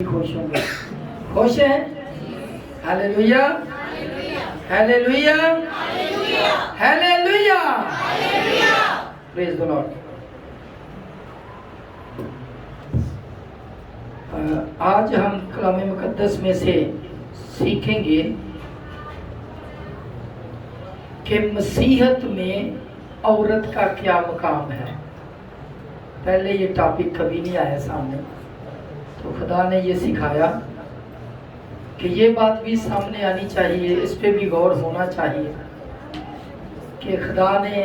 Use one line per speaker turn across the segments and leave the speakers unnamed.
خوش ہوں گے. خوش ہیں؟ ہاللیلویا ہاللیلویا ہاللیلویا پریز دی لارڈ. آج ہم کلام مقدس میں سے سیکھیں گے کہ مسیحیت میں عورت کا کیا مقام ہے. پہلے یہ ٹاپک کبھی نہیں آیا سامنے، تو خدا نے یہ سکھایا کہ یہ بات بھی سامنے آنی چاہیے، اس پہ بھی غور ہونا چاہیے کہ خدا نے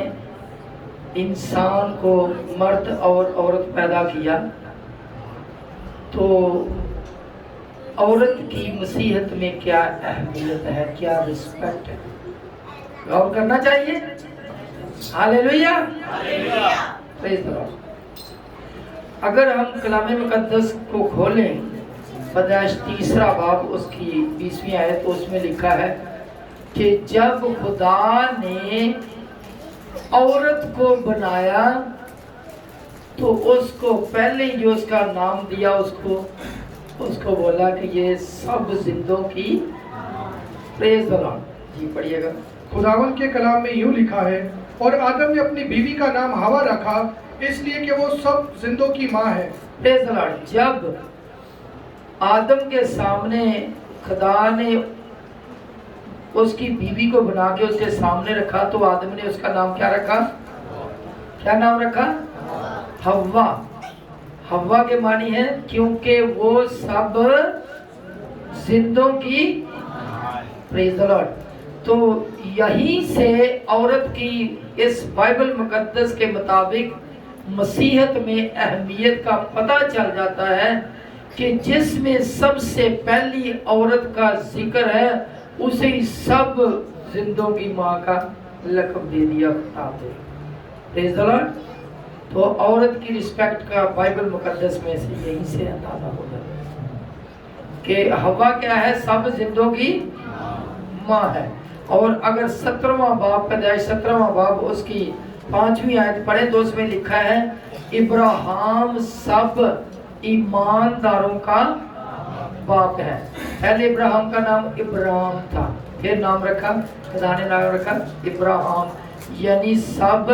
انسان کو مرد اور عورت پیدا کیا، تو عورت کی مسیحیت میں کیا اہمیت ہے، کیا رسپیکٹ ہے، غور کرنا چاہیے. ہاللیلویا پریز دی لارڈ. اگر ہم کلام مقدس کو کھولیں، پیدائش 3 باب اس کی 20ویں آیت، اس میں لکھا ہے کہ جب خدا نے عورت کو بنایا تو اس کو پہلے جو اس کا نام دیا، اس کو بولا کہ یہ سب زندوں کی پریز دی لارڈ. جی پڑھیے گا.
خداوند کے کلام میں یوں لکھا ہے، اور آدم نے اپنی بیوی کا نام ہوا رکھا، اس لیے کہ وہ سب زندوں کی ماں ہے.
پریز دی لارڈ. جب آدم کے سامنے خدا نے اس کی بیوی کو بنا کے اس کے سامنے رکھا، تو آدم نے اس کا نام کیا رکھا؟ کیا نام رکھا؟ ہوا. ہوا کے معنی ہے کیونکہ وہ سب زندوں کی پریز دی لارڈ. تو یہیں سے عورت کی اس بائبل مقدس کے مطابق مسیحیت میں اہمیت کا پتہ چل جاتا ہے کہ جس میں سب سے پہلی عورت کا ذکر ہے، اسے سب زندوں کی ماں کا لقب دے دیا خطاب ہے. پریز دی لارڈ. تو عورت کی رسپیکٹ کا بائبل مقدس میں سے یہیں سے اندازہ ہو جاتا ہے کہ ہوا کیا ہے؟ سب زندوں کی ماں ہے. اور اگر 17واں باب، پیدائش 17واں باب اس کی 5ویں آیت پڑھیں تو اس میں لکھا ہے ابراہیم سب ایمانداروں کا باپ ہے. پہلے ابراہیم کا نام ابراہیم تھا، پھر نام رکھا خدا نے نام رکھا ابراہیم، یعنی سب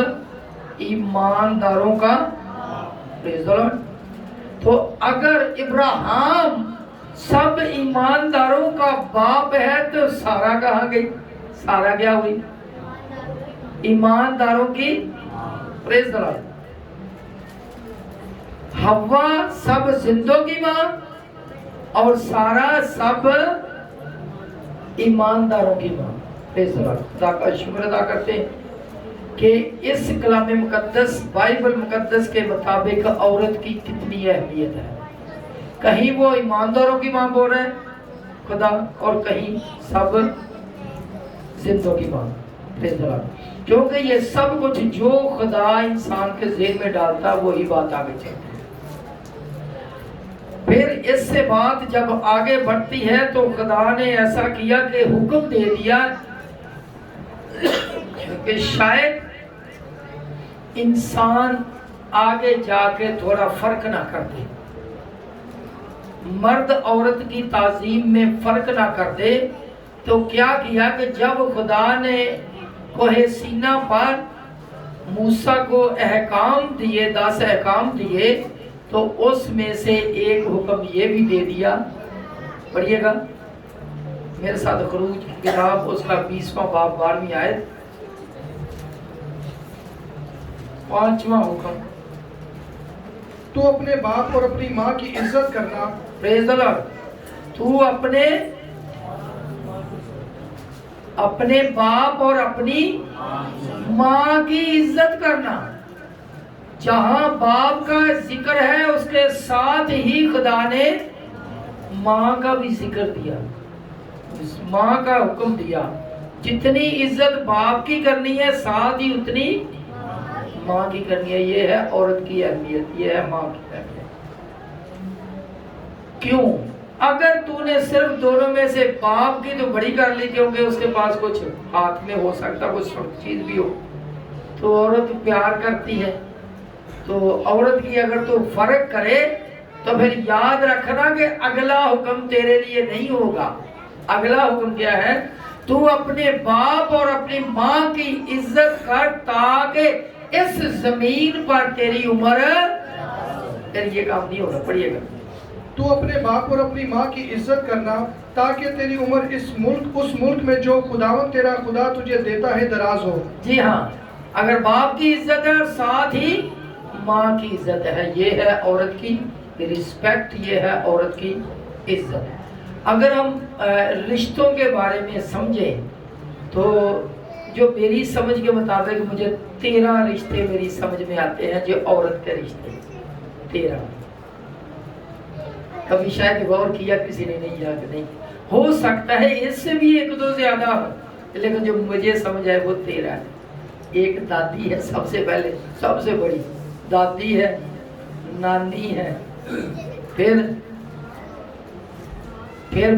ایمانداروں کا پریز دی لارڈ. تو اگر ابراہیم سب ایمانداروں کا باپ ہے تو سارا کہاں گئی؟ سارا کیا ہوئی؟ ایمانداروں کی پریز دی لارڈ. ہوا سب زندوں کی ماں اور سارا سب ایمانداروں کی ماں. پریز دی لارڈ. خدا کا شکر ادا کرتے ہیں کہ اس کلام مقدس بائبل مقدس کے مطابق عورت کی کتنی اہمیت ہے. کہیں وہ ایمانداروں کی ماں بول رہے ہیں خدا، اور کہیں سب زندوں کی ماں. پریز دی لارڈ. کیونکہ یہ سب کچھ جو خدا انسان کے ذہن میں ڈالتا وہی بات آگے چلتی ہے. پھر اس سے بات جب آگے بڑھتی ہے تو خدا نے ایسا کیا کہ حکم دے دیا کہ شاید انسان آگے جا کے تھوڑا فرق نہ کر دے، مرد عورت کی تعظیم میں فرق نہ کر دے. تو کیا کیا کہ جب خدا نے کوہ سینا پر موسیٰ کو احکام دیے، 10 احکام دیے، تو اس میں سے ایک حکم یہ بھی دے دیا. پڑھیے گا میرے ساتھ خروج کی کتاب اس کا 20واں باب 12ویں آیت، 5واں حکم.
تو اپنے باپ اور اپنی ماں کی عزت کرنا.
پریز دی لارڈ. تو اپنے باپ اور اپنی ماں کی عزت کرنا. جہاں باپ کا ذکر ہے اس کے ساتھ ہی خدا نے ماں کا بھی ذکر دیا، ماں کا حکم دیا. جتنی عزت باپ کی کرنی ہے ساتھ ہی اتنی ماں کی کرنی ہے. یہ ہے عورت کی اہمیت، یہ ہے ماں کی اہمیت. کیوں؟ اگر تو نے صرف دونوں میں سے باپ کی تو بڑی کر لی کیونکہ اس کے پاس کچھ ہاتھ میں ہو سکتا، کچھ چیز بھی ہو، تو عورت پیار کرتی ہے. تو عورت کی اگر تو فرق کرے تو پھر یاد رکھنا کہ اگلا حکم تیرے لیے نہیں ہوگا. اگلا حکم کیا ہے؟ تو اپنے باپ اور اپنی ماں کی عزت کر تاکہ اس زمین پر تیری عمر. پھر یہ کام نہیں ہوگا. پڑھیے گا.
تو اپنے باپ اور اپنی ماں کی عزت کرنا تاکہ تیری عمر اس ملک میں جو خداوند تیرا خدا تجھے دیتا ہے دراز ہو.
جی ہاں، اگر باپ کی عزت ہے اور ساتھ ہی ماں کی عزت ہے، یہ ہے عورت کی رسپیکٹ، یہ ہے عورت کی عزت. اگر ہم رشتوں کے بارے میں سمجھیں تو جو میری سمجھ کے مطابق مجھے 13 رشتے میری سمجھ میں آتے ہیں جو عورت کے رشتے. 13. کبھی شاید غور کیا کسی نے نہیں، یا کہ نہیں ہو سکتا ہے اس سے بھی 1-2 زیادہ ہو، لیکن جو مجھے سمجھ آئے وہ 13 ہے. ایک دادی ہے سب سے پہلے، سب سے بڑی دادی ہے، نانی ہے، پھر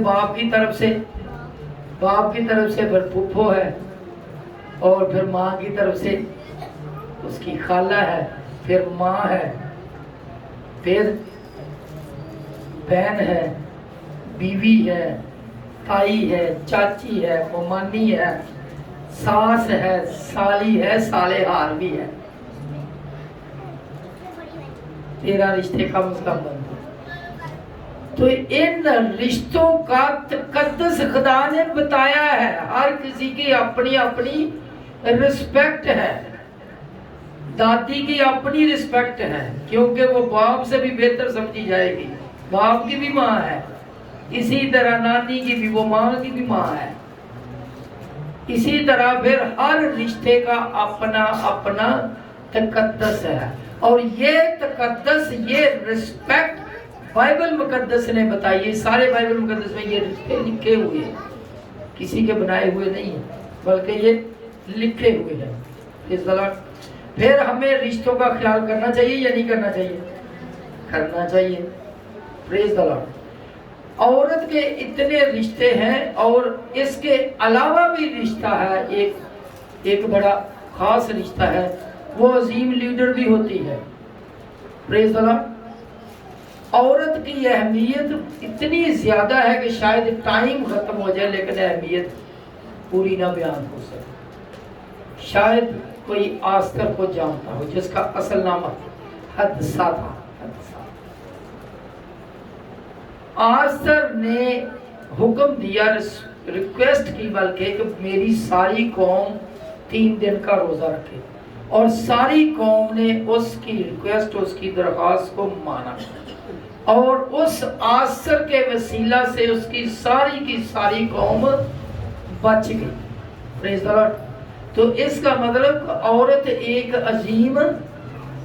باپ کی طرف سے پھر پھپھو ہے، اور پھر ماں کی طرف سے اس کی خالہ ہے، پھر ماں ہے، پھر بہن ہے، بیوی ہے، تائی ہے، چاچی ہے، ممانی ہے، ساس ہے، سالی ہے، سالے ہار بھی ہے. 13 رشتے کم از کم بنتے. تو ان رشتوں کا تقدس خدا نے بتایا ہے. ہر کسی کی اپنی اپنی رسپیکٹ ہے. دادی کی اپنی رسپیکٹ ہے کیونکہ وہ باپ سے بھی بہتر سمجھی جائے گی، باپ کی بھی ماں ہے. اسی طرح نانی کی بھی، وہ ماں کی بھی ماں ہے. اسی طرح پھر ہر رشتے کا اپنا اپنا تقدس ہے. اور یہ تقدس، یہ رسپیکٹ بائبل مقدس نے بتائی. سارے بائبل مقدس میں یہ رشتے لکھے ہوئے ہیں، کسی کے بنائے ہوئے نہیں ہیں بلکہ یہ لکھے ہوئے ہیں. اس طرح پھر ہمیں رشتوں کا خیال کرنا چاہیے یا نہیں کرنا چاہیے؟ کرنا چاہیے. پریز دی لارڈ. عورت کے اتنے رشتے ہیں اور اس کے علاوہ بھی رشتہ ہے، ایک بڑا خاص رشتہ ہے، وہ عظیم لیڈر بھی ہوتی ہے. پریز دی لارڈ. عورت کی اہمیت اتنی زیادہ ہے کہ شاید ٹائم ختم ہو جائے لیکن اہمیت پوری نہ بیان ہو سکے. شاید کوئی آستر کو جانتا ہو جس کا اصل نام حدثہ تھا. آستر نے حکم دیا، ریکویسٹ کی بلکہ کہ میری ساری قوم 3 دن کا روزہ رکھے، اور ساری قوم نے اس کی ریکویسٹ، اس کی درخواست کو مانا، اور اس آستر کے وسیلہ سے اس کی ساری قوم بچ گئی. پریز دی لارڈ. تو اس کا مطلب عورت ایک عظیم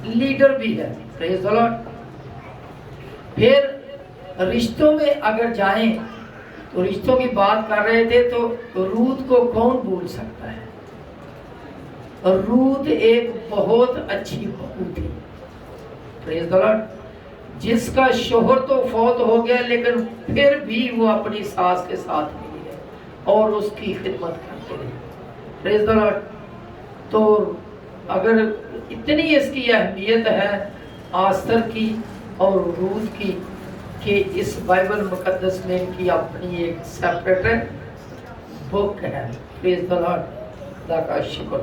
لیڈر بھی ہے. پریز دی لارڈ. پھر رشتوں میں اگر جائیں تو رشتوں کی بات کر رہے تھے تو روت کو کون بھول سکتا ہے؟ روت ایک بہت اچھی بہو تھی. پریز دی لارڈ. جس کا شوہر تو فوت ہو گیا لیکن پھر بھی وہ اپنی ساس کے ساتھ ملی ہے اور اس کی خدمت کرتے رہے. پریز دی لارڈ. تو اگر اتنی اس کی اہمیت ہے آستر کی اور روت کی کہ اس بائبل مقدس میں ان کی اپنی ایک سیپریٹ بک ہے. پریز دی لارڈ. خدا کا شکر.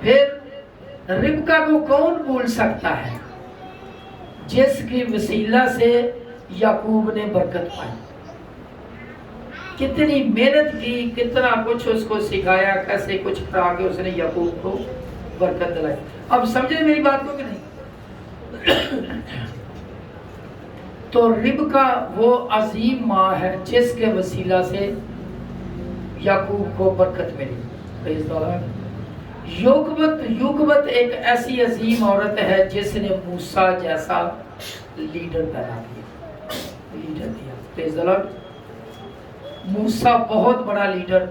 پھر ربکا کو کون بھول سکتا ہے جس کی وسیلہ سے یعقوب نے برکت پائی. کتنی محنت کی، کتنا کچھ اس کو سکھایا، کیسے کچھ کرا کے اس نے یعقوب کو برکت دلائی. اب سمجھے میری بات کو کہ نہیں؟ تو ربکا وہ عظیم ماں ہے جس کے وسیلہ سے یعقوب کو برکت ملی. پریز دی لارڈ. یوکبت ایک ایسی عظیم عورت ہے جس نے موسیٰ جیسا لیڈر پیدا کیا، لیڈر دیا. پریز دی لارڈ. موسیٰ بہت بڑا لیڈر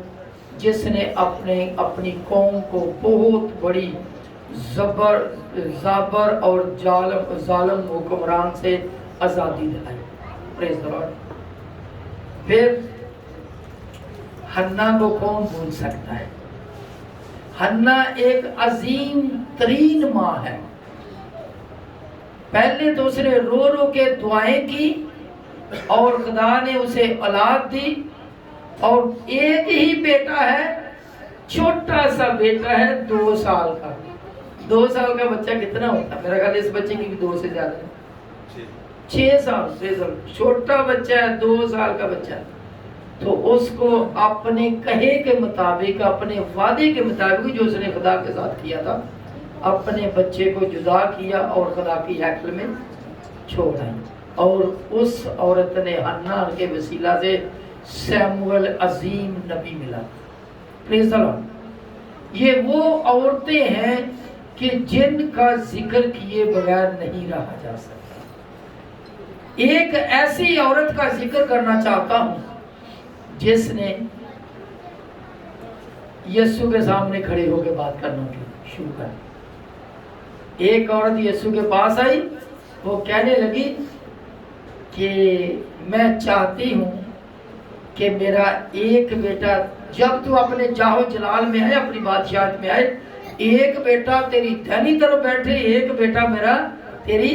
جس نے اپنی قوم کو بہت بڑی زبر اور ظالم حکمران سے آزادی دلائی. پریز دی لارڈ. پھر حنا کو کون بھول سکتا ہے؟ حنا ایک عظیم ترین ماں ہے. پہلے تو اس نے رو رو کے دعائیں کی اور خدا نے اسے اولاد دی، اور ایک ہی بیٹا ہے، چھوٹا سا بیٹا ہے 2 سال کا۔ 2 سال کا بچہ کتنا ہوتا ہے؟ میرا خیال اس بچے کی بھی 2 سے زیادہ ہے، 6 سال، چھوٹا بچہ ہے، 2 سال کا بچہ ہے۔ تو اس کو اپنے کہے کے مطابق، اپنے وعدے کے مطابق جو اس نے خدا کے ساتھ کیا تھا، اپنے بچے کو جدا کیا اور خدا کی ہیکل میں چھوڑ آئی۔ اور اس عورت نے حنا کے وسیلہ سے سیموئل عظیم نبی ملا۔ پریز دی لارڈ۔ یہ وہ عورتیں ہیں کہ جن کا ذکر کیے بغیر نہیں رہا جا سکتا۔ ایک ایسی عورت کا ذکر کرنا چاہتا ہوں جس نے یسوع کے سامنے کھڑے ہو کے بات کرنا شروع کر۔ ایک عورت یسوع کے پاس آئی، وہ کہنے لگی کہ میں چاہتی ہوں کہ میرا ایک بیٹا، جب تو اپنے جاہو جلال میں آئے، اپنی بادشاہت میں آئے، ایک بیٹا تیری دہنی طرف بیٹھے، ایک بیٹا میرا تیری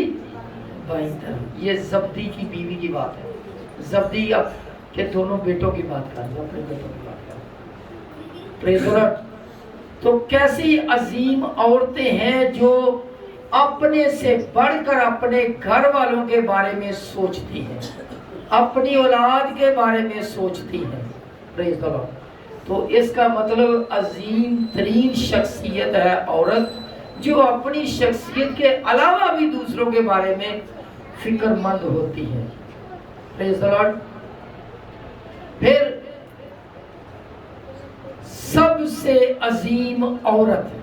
بائیں طرف۔ یہ زبدی کی بیوی کی بات ہے۔ زبدی اب کہ دونوں بیٹوں کی بات کر رہے، اپنے بیٹوں کی بات کر رہے۔ پریز دی لارڈ۔ تو کیسی عظیم عورتیں ہیں جو اپنے سے بڑھ کر اپنے گھر والوں کے بارے میں سوچتی ہیں، اپنی اولاد کے بارے میں سوچتی ہیں۔ پریز دی لارڈ۔ تو اس کا مطلب عظیم ترین شخصیت ہے عورت، جو اپنی شخصیت کے علاوہ بھی دوسروں کے بارے میں فکر مند ہوتی ہے۔ پریز دی لارڈ۔ پھر سب سے عظیم عورت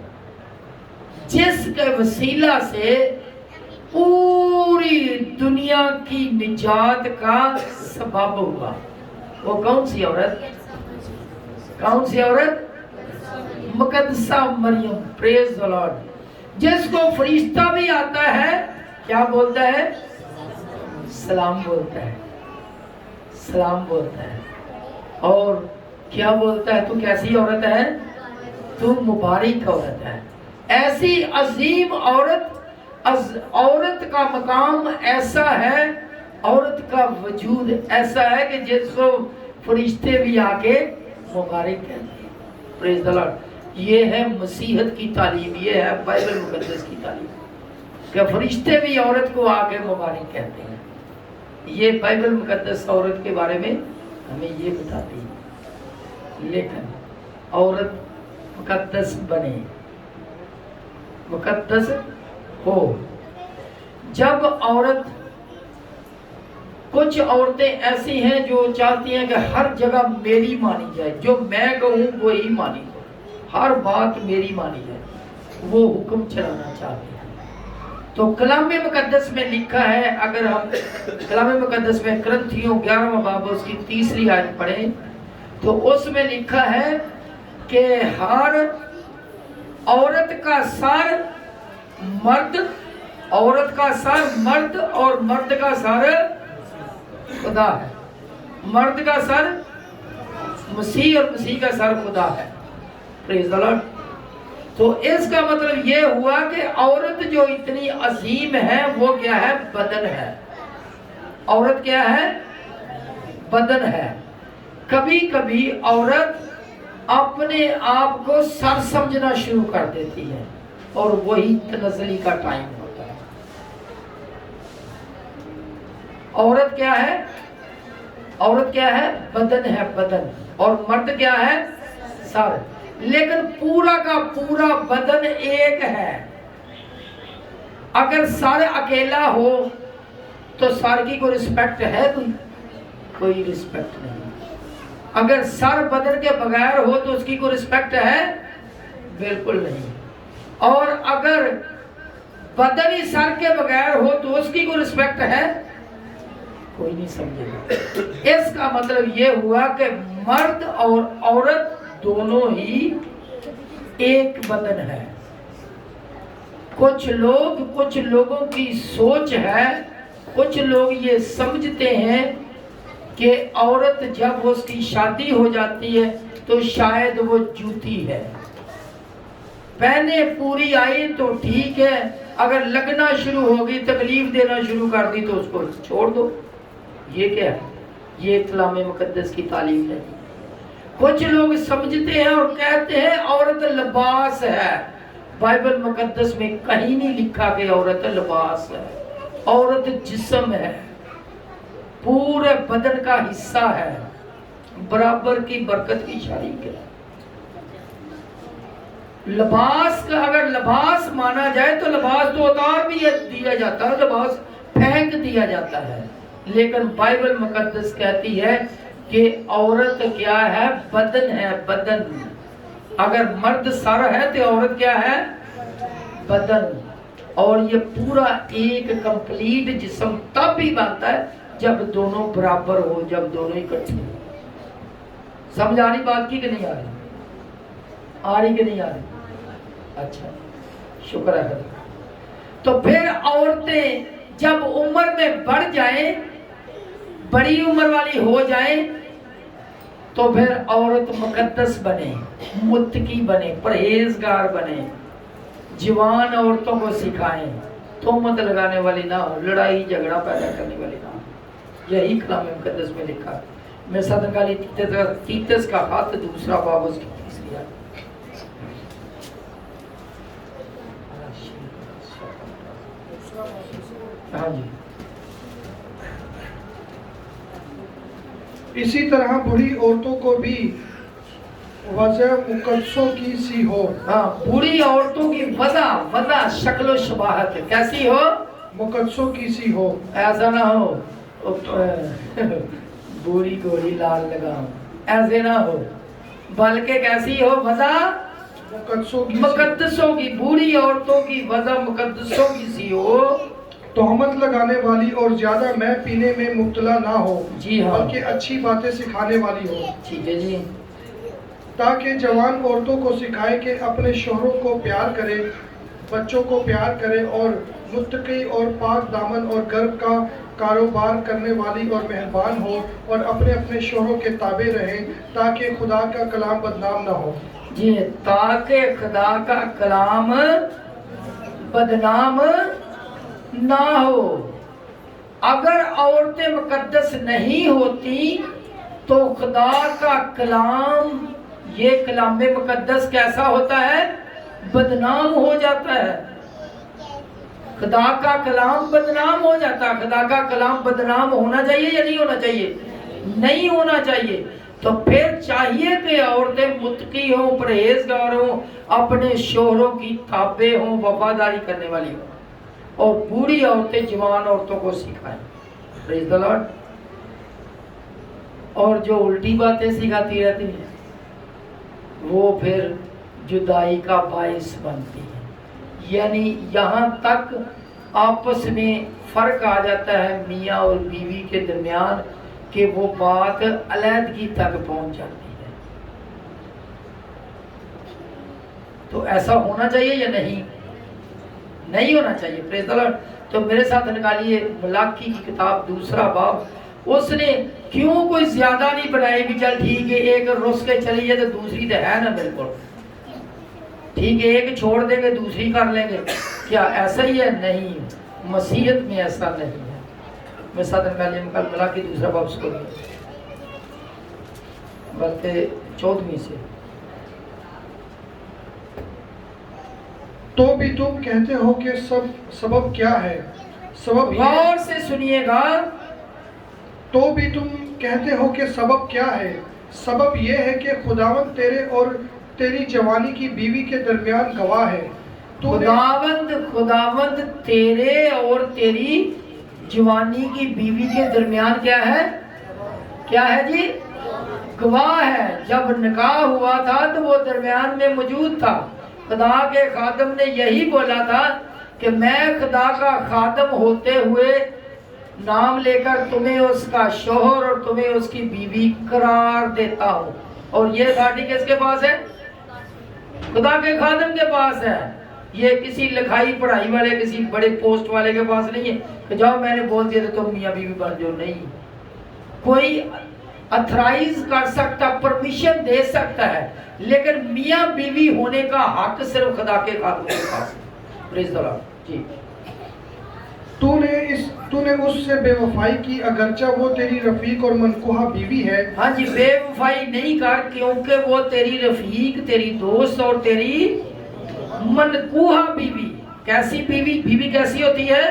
جس کے وسیلہ سے پوری دنیا کی نجات کا سبب ہوا، وہ کون سی عورت؟ کون سی عورت؟ مقدسہ مریم۔ پریز دی لارڈ۔ جس کو فرشتہ بھی آتا ہے، کیا بولتا ہے؟ سلام بولتا ہے، سلام بولتا ہے۔ اور کیا بولتا ہے؟ تو کیسی عورت ہے؟ تو مبارک عورت ہے۔ ایسی عظیم عورت، عورت کا مقام ایسا ہے، عورت کا وجود ایسا ہے کہ جس کو فرشتے بھی آ کے مبارک کہتے ہیں۔ پریز دی لارڈ۔ یہ ہے مسیحت کی تعلیم، یہ ہے بائبل مقدس کی تعلیم کہ فرشتے بھی عورت کو آ کے مبارک کہتے ہیں۔ یہ بائبل مقدس عورت کے بارے میں ہمیں یہ بتاتی ہے۔ لیکن عورت مقدس بنے، مقدس ہو جب عورت، کچھ عورتیں ایسی ہیں جو چاہتی ہیں کہ ہر جگہ میری مانی جائے، جو میں کہوں وہی مانی جائے، ہر بات میری مانی جائے، وہ حکم چلانا چاہتی ہیں۔ تو کلام مقدس میں لکھا ہے، اگر ہم کلام مقدس میں کرنتھیوں 11واں باب اس کی 3 آیت پڑھیں تو اس میں لکھا ہے کہ ہر عورت کا سر مرد، عورت کا سر مرد، اور مرد کا سر خدا ہے۔ مرد کا سر مسیح اور مسیح کا سر خدا ہے۔ پریز دی لارڈ۔ تو اس کا مطلب یہ ہوا کہ عورت جو اتنی عظیم ہے وہ کیا ہے؟ بدن ہے۔ عورت کیا ہے؟ بدن ہے۔ کبھی کبھی عورت اپنے آپ کو سر سمجھنا شروع کر دیتی ہے، اور وہی تنزلی کا ٹائم ہوتا ہے۔ عورت کیا ہے؟ عورت کیا ہے؟ بدن ہے، بدن، اور مرد کیا ہے؟ سر۔ لیکن پورا کا پورا بدن ایک ہے۔ اگر سر اکیلا ہو تو سر کی کوئی رسپیکٹ ہے؟ کوئی رسپیکٹ نہیں۔ اگر سر بدن کے بغیر ہو تو اس کی کوئی رسپیکٹ ہے؟ بالکل نہیں۔ اور اگر بدن ہی سر کے بغیر ہو تو اس کی کوئی رسپیکٹ ہے؟ کوئی نہیں سمجھے گا۔ اس کا مطلب یہ ہوا کہ مرد اور عورت دونوں ہی ایک بدن ہے۔ کچھ لوگوں کی سوچ ہے، کچھ لوگ یہ سمجھتے ہیں کہ عورت جب اس کی شادی ہو جاتی ہے تو شاید وہ جوتی ہے، پہنے پوری آئی تو ٹھیک ہے، اگر لگنا شروع ہوگی، تکلیف دینا شروع کر دی تو اس کو چھوڑ دو. یہ کیا ہے؟ یہ کلام مقدس کی تعلیم نہیں. کچھ لوگ سمجھتے ہیں اور کہتے ہیں عورت لباس ہے. بائبل مقدس میں کہیں نہیں لکھا کہ عورت لباس ہے. عورت جسم ہے، پورے بدن کا حصہ ہے، برابر کی برکت کی شریک ہے. لباس کا اگر لباس مانا جائے تو لباس تو اتار بھی دیا جاتا ہے، لباس پھینک دیا جاتا ہے. لیکن بائبل مقدس کہتی ہے کہ عورت کیا ہے؟ بدن ہے، بدن. اگر مرد سر ہے تو عورت کیا ہے؟ بدن. اور یہ پورا ایک کمپلیٹ جسم تب بھی بنتا ہے جب دونوں برابر ہو، جب دونوں اکٹھے ہو. سمجھ آ رہی بات کی کہ نہیں آ رہی؟ آ رہی کہ نہیں آ رہی؟ اچھا، شکر ہے. تو پھر عورتیں جب عمر میں بڑھ جائیں، بڑی عمر والی ہو جائیں، تو پھر عورت مقدس بنے، متقی بنے، پرہیزگار بنے، جوان عورتوں کو سکھائیں، تہمت لگانے والی نہ ہو، لڑائی جھگڑا پیدا کرنے والی نہ ہو. یہی کلام مقدس میں لکھا ہے. میں صدقہ تیتس کا خط دوسرا باب اس کی تیسری آیت. ہاں جی.
اسی طرح بوڑھی عورتوں کو بھی وضع مقدسوں کی سی ہو.
ہاں، بوڑھی عورتوں کی وضع شکل و شباہت کیسی ہو؟
مقدسوں کی سی ہو.
ایسا نہ ہو بوڑھی گھوڑی لال لگاؤ، ایسے نہ ہو، بلکہ کیسی ہو؟ وضع
مقدسوں کی
مقدسوں کی. بوڑھی عورتوں کی وضع مقدسوں کی سی ہو.
تہمت لگانے والی اور زیادہ مے پینے میں مبتلا نہ ہو.
جی ہاں،
بلکہ اچھی باتیں سکھانے والی ہو.
ٹھیک ہے جی.
تاکہ جوان عورتوں کو سکھائے کہ اپنے شوہروں کو پیار کرے، بچوں کو پیار کرے، اور متقی اور پاک دامن اور گھر کا کاروبار کرنے والی اور مہربان ہو، اور اپنے اپنے شوہروں کے تابع رہیں، تاکہ خدا کا کلام بدنام نہ ہو.
جی، تاکہ خدا کا کلام بدنام نہ ہو. اگر عورتیں مقدس نہیں ہوتی تو خدا کا کلام، یہ کلام مقدس کیسا ہوتا ہے؟ بدنام ہو جاتا ہے. خدا کا کلام بدنام ہو جاتا ہے. خدا کا کلام بدنام ہونا چاہیے یا نہیں ہونا چاہیے؟ نہیں ہونا چاہیے. تو پھر چاہیے کہ عورتیں متقی ہوں، پرہیزگار ہوں، اپنے شوہروں کی تابع ہوں، وفاداری کرنے والی ہوں، اور بوڑھی عورتیں جوان عورتوں کو سکھائیں. پریز دی لارڈ. اور جو الٹی باتیں سکھاتی رہتی ہیں وہ پھر جدائی کا باعث بنتی ہے. یعنی یہاں تک آپس میں فرق آ جاتا ہے میاں اور بیوی کے درمیان کہ وہ بات علیحدگی تک پہنچ جاتی ہے. تو ایسا ہونا چاہیے یا نہیں؟ نہیں ہونا چاہیے. پریز دی لارڈ. تو میرے ساتھ نکالیے ملاکی کی کتاب دوسرا باب. اس نے کیوں کوئی زیادہ نہیں بنائی بھی چل ٹھیک ہے ایک رس کے چلیے تو دوسری تو ہے نا بالکل ٹھیک ہے، ایک چھوڑ دیں گے دوسری کر لیں گے، کیا ایسا ہی ہے؟ نہیں، مسیحیت میں ایسا نہیں ہے. میں ساتھ نکالیے ملاکی دوسرا باب اس کو بلکہ 14ویں سے.
تو بھی تم کہتے ہو کہ سبب کیا ہے؟ سبب
غور سے سنیے گا.
تو بھی تم کہتے ہو کہ سبب کیا ہے؟ سبب یہ ہے کہ خداوند تیرے اور تیری جوانی کی بیوی کے درمیان گواہ ہے.
خداوند تیرے اور تیری جوانی کی بیوی کے درمیان کیا ہے؟ کیا ہے جی؟ گواہ ہے. جب نکاح ہوا تھا تو وہ درمیان میں موجود تھا. خدا کے خادم نے یہی بولا تھا کہ میں خدا کا خادم ہوتے ہوئے نام لے کر تمہیں اس کا شوہر اور تمہیں اس کی بیوی قرار دیتا ہوں. اور یہ اتھارٹی کس کے پاس ہے؟ خدا کے خادم کے پاس ہے. یہ کسی لکھائی پڑھائی والے کسی بڑے پوسٹ والے کے پاس نہیں ہے کہ جاؤ میں نے بول دیا تو تم میاں بیوی بن جاؤ. نہیں، کوئی اتھرائز کر سکتا، پرمیشن دے سکتا ہے، لیکن میاں بیوی ہونے کا حق صرف خدا کے خادم کے پاس ہے. پریز دی لارڈ. جی
تو نے اس سے بے وفائی کی اگرچہ وہ تیری رفیق اور منکوحہ بیوی ہے.
ہاں جی، بے وفائی نہیں کر کیونکہ وہ تیری رفیق، تیری دوست اور تیری منکوحہ بیوی. کیسی بیوی؟ بیوی کیسی ہوتی ہے؟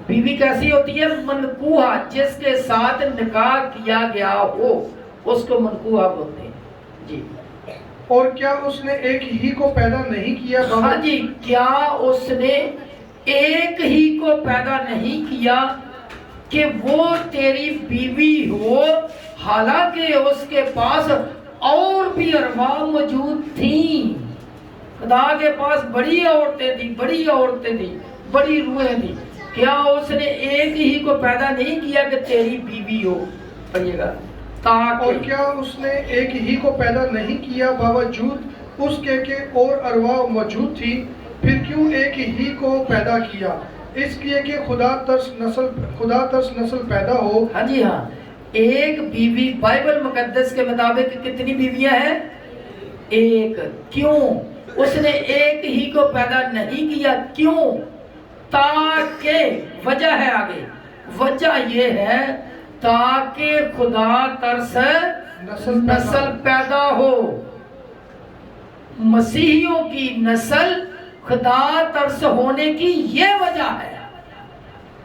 بیوی کیسی ہوتی ہے؟ منکوحہ، جس کے ساتھ نکاح کیا گیا ہو اس کو منکوحہ بولتے ہیں. جی
اور کیا اس نے ایک ہی کو پیدا نہیں کیا؟
ہاں جی، کیا اس نے ایک ہی کو پیدا نہیں کیا کہ وہ تیری بیوی ہو، حالانکہ اس کے پاس اور بھی ارواح موجود تھیں. خدا کے پاس بڑی عورتیں تھیں، بڑی عورتیں تھیں، بڑی روحیں تھیں. کیا اس نے ایک ہی کو پیدا نہیں کیا کہ تیری بیوی ہو؟ پڑھیے گا.
اور کیا اس نے ایک ہی کو پیدا نہیں کیا باوجود اس کے کہ اور ارواح موجود تھی؟ پھر کیوں ایک ہی کو پیدا کیا؟ اس لیے کہ خدا ترس نسل پیدا ہو.
ہاں جی ہاں، ایک بیوی. بائبل مقدس کے مطابق کتنی بیویاں ہیں؟ ایک. کیوں اس نے ایک ہی کو پیدا نہیں کیا؟ کیوں؟ تاکہ، وجہ ہے آگے، وجہ یہ ہے تاکہ خدا ترس نسل پیدا ہو. مسیحیوں کی نسل خدا ترس ہونے کی یہ وجہ ہے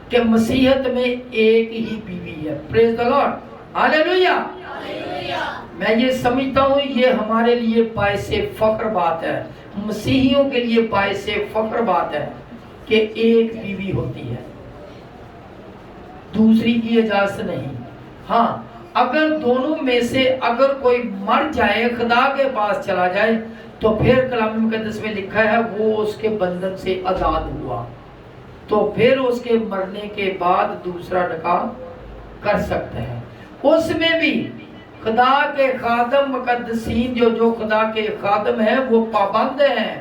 کہ مسیحیت میں ایک ہی بیوی ہے. پریز دی لارڈ، ہاللیلویہ. میں یہ سمجھتا ہوں یہ ہمارے لیے باعث فخر بات ہے، مسیحیوں کے لیے باعث فخر بات ہے کہ ایک بیوی ہوتی ہے، دوسری کی اجازت نہیں. ہاں، اگر دونوں میں سے اگر کوئی مر جائے، خدا کے پاس چلا جائے، تو پھر کلام مقدس میں لکھا ہے وہ اس کے بندھن سے آزاد ہوا، تو پھر اس کے مرنے کے بعد دوسرا نکاح کر سکتے ہیں. اس میں بھی خدا کے خادم مقدسین جو خدا کے خادم ہیں وہ پابند ہیں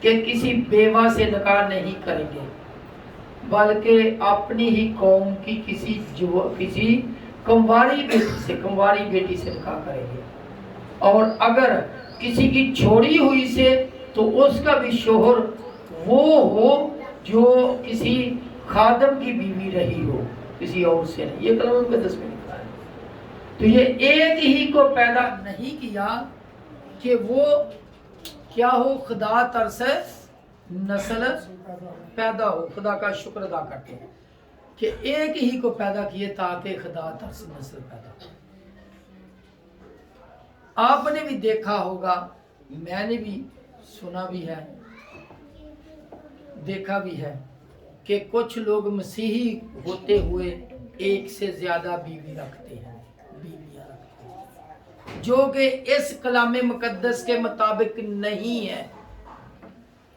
کہ کسی بیوہ سے نکاح نہیں کریں گے، بلکہ اپنی ہی قوم کی کسی کنواری بیٹی سے نکاح کریں گے. اور اگر کسی کی چھوڑی ہوئی سے تو اس کا بھی شوہر وہ ہو جو کسی خادم کی بیوی رہی ہو، کسی اور سے نہیں. یہ کلام مقدس میں لکھا ہے. تو یہ ایک ہی کو پیدا نہیں کیا کہ وہ کیا ہو، خدا ترس نسل پیدا ہو. خدا کا شکر ادا کرتے ہیں کہ ایک ہی کو پیدا کیے تاکہ خدا ترس نسل پیدا ہو. آپ نے بھی دیکھا ہوگا، میں نے بھی سنا بھی ہے، دیکھا بھی ہے کہ کچھ لوگ مسیحی ہوتے ہوئے ایک سے زیادہ بیوی رکھتے ہیں، بیویاں رکھتے ہیں، جو کہ اس کلام مقدس کے مطابق نہیں ہے.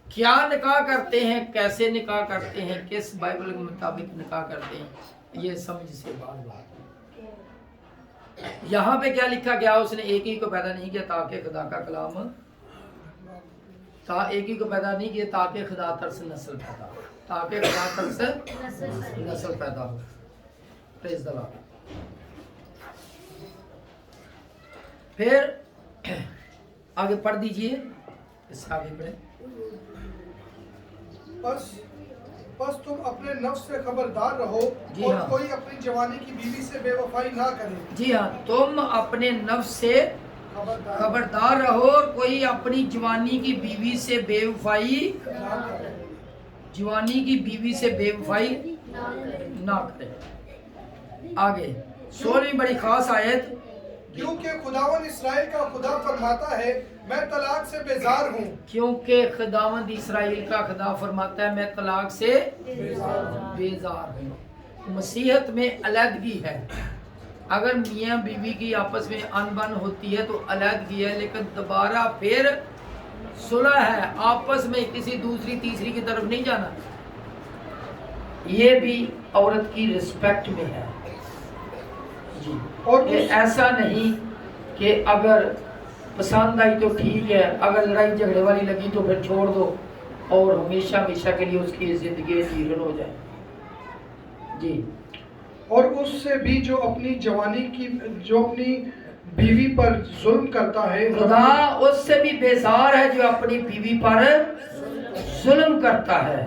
کیا نکاح کرتے ہیں، کیسے نکاح کرتے ہیں، کس بائبل کے مطابق نکاح کرتے ہیں، یہ سمجھ سے باہر بات. یہاں پہ کیا لکھا گیا؟ اس نے ایک ہی کو پیدا نہیں کیا تاکہ خدا کا کلام ایک ہی کو پیدا نہیں کیا تاکہ خدا ترس نسل پیدا ہو، تاکہ خدا ترس نسل پیدا ہو. پریز دی لارڈ. پھر آگے پڑھ دیجئے، اس سے آگے پڑھیں.
بس تم اپنے نفس سے خبردار رہو اور کوئی اپنی جوانی کی بیوی سے بے وفائی نہ کرے.
جی ہاں، تم اپنے نفس سے خبردار رہو اور کوئی اپنی جوانی کی بیوی سے بے وفائی، جوانی کی بیوی سے بے وفائی نہ کرے. آگے 16ویں بڑی خاص آیت.
کیونکہ خداوند اسرائیل کا خدا فرماتا ہے میں طلاق سے بیزار ہوں.
کیونکہ خداوند اسرائیل کا خدا فرماتا ہے میں طلاق سے بیزار ہوں. مسیحیت میں علیحدگی ہے. اگر میاں بیوی کی آپس میں انبن ہوتی ہے تو علیحدگی ہے، لیکن دوبارہ پھر صلح ہے، آپس میں کسی دوسری تیسری کی طرف نہیں جانا. یہ بھی عورت کی رسپیکٹ میں ہے. جی، اور ایسا نہیں کہ اگر پسند آئی تو ٹھیک ہے، اگر لڑائی جھگڑے والی لگی تو پھر چھوڑ دو اور ہمیشہ ہمیشہ کے لیے اس کی زندگی جیرن ہو جائے. جی،
اور اس سے بھی جو اپنی بیوی پر ظلم کرتا ہے،
خدا اس سے بھی بیزار ہے جو اپنی بیوی پر ظلم کرتا ہے.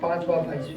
5:22।